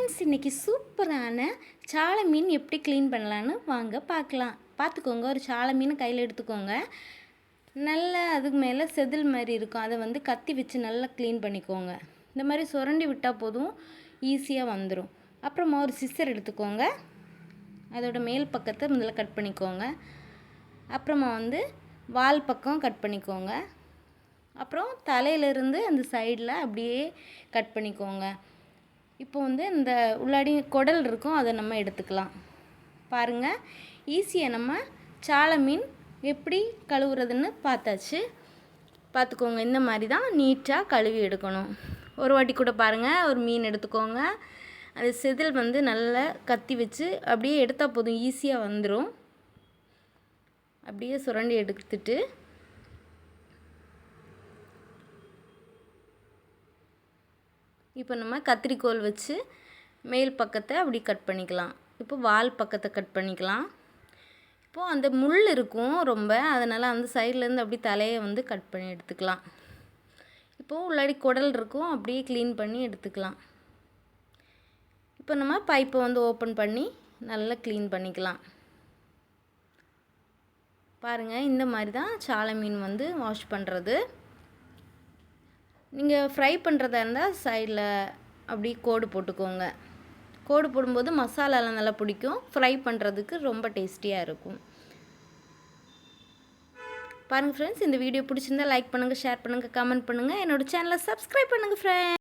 Friends, இன்றைக்கி சூப்பரான சாலை மீன் எப்படி க்ளீன் பண்ணலான்னு வாங்க பார்க்கலாம். பார்த்துக்கோங்க, ஒரு சாலை மீன் கையில் எடுத்துக்கோங்க. நல்லா அதுக்கு மேலே செதில் மாதிரி இருக்கும், அதை வந்து கத்தி வச்சு நல்லா க்ளீன் பண்ணிக்கோங்க. இந்த மாதிரி சுரண்டி விட்டால் போதும், ஈஸியாக வந்துடும். அப்புறமா ஒரு சிசர் எடுத்துக்கோங்க, அதோட மேல் பக்கத்தை முதல்ல கட் பண்ணிக்கோங்க. அப்புறமா வந்து வால் பக்கம் கட் பண்ணிக்கோங்க. அப்புறம் தலையிலேருந்து அந்த சைடில் அப்படியே கட் பண்ணிக்கோங்க. இப்போ வந்து இந்த உள்ளாடி குடல் இருக்கும், அதை நம்ம எடுத்துக்கலாம். பாருங்கள், ஈஸியாக நம்ம சாலை மீன் எப்படி கழுவுறதுன்னு பார்த்தாச்சு. பார்த்துக்கோங்க, இந்த மாதிரி தான் நீட்டாக கழுவி எடுக்கணும். ஒரு வாட்டி கூட பாருங்கள், ஒரு மீன் எடுத்துக்கோங்க. அது செதில் வந்து நல்லா கத்தி வச்சு அப்படியே எடுத்தால் போதும், ஈஸியாக வந்துடும். அப்படியே சுரண்டி எடுத்துட்டு இப்போ நம்ம கத்திரிக்கோல் வச்சு மேல் பக்கத்தை அப்படி கட் பண்ணிக்கலாம். இப்போ வால் பக்கத்தை கட் பண்ணிக்கலாம். இப்போது அந்த முள் இருக்கும் ரொம்ப, அதனால் அந்த சைட்லேருந்து அப்படி தலையை வந்து கட் பண்ணி எடுத்துக்கலாம். இப்போது உள்ளாடி குடல் இருக்கும், அப்படியே க்ளீன் பண்ணி எடுத்துக்கலாம். இப்போ நம்ம பைப்பை வந்து ஓப்பன் பண்ணி நல்லா க்ளீன் பண்ணிக்கலாம். பாருங்கள், இந்த மாதிரி தான் சாலை மீன் வந்து வாஷ் பண்ணுறது. நீங்கள் ஃப்ரை பண்ணுறதா இருந்தால் சைடில் அப்படி கோடு போட்டுக்கோங்க. கோடு போடும்போது மசாலாலாம் நல்லா பிடிக்கும், ஃப்ரை பண்ணுறதுக்கு ரொம்ப டேஸ்டியாக இருக்கும். பாருங்கள் ஃப்ரெண்ட்ஸ், இந்த வீடியோ பிடிச்சிருந்தால் லைக் பண்ணுங்கள், ஷேர் பண்ணுங்கள், கமெண்ட் பண்ணுங்கள். என்னோடய சேனலை சப்ஸ்கிரைப் பண்ணுங்கள் ஃப்ரெண்ட்ஸ்.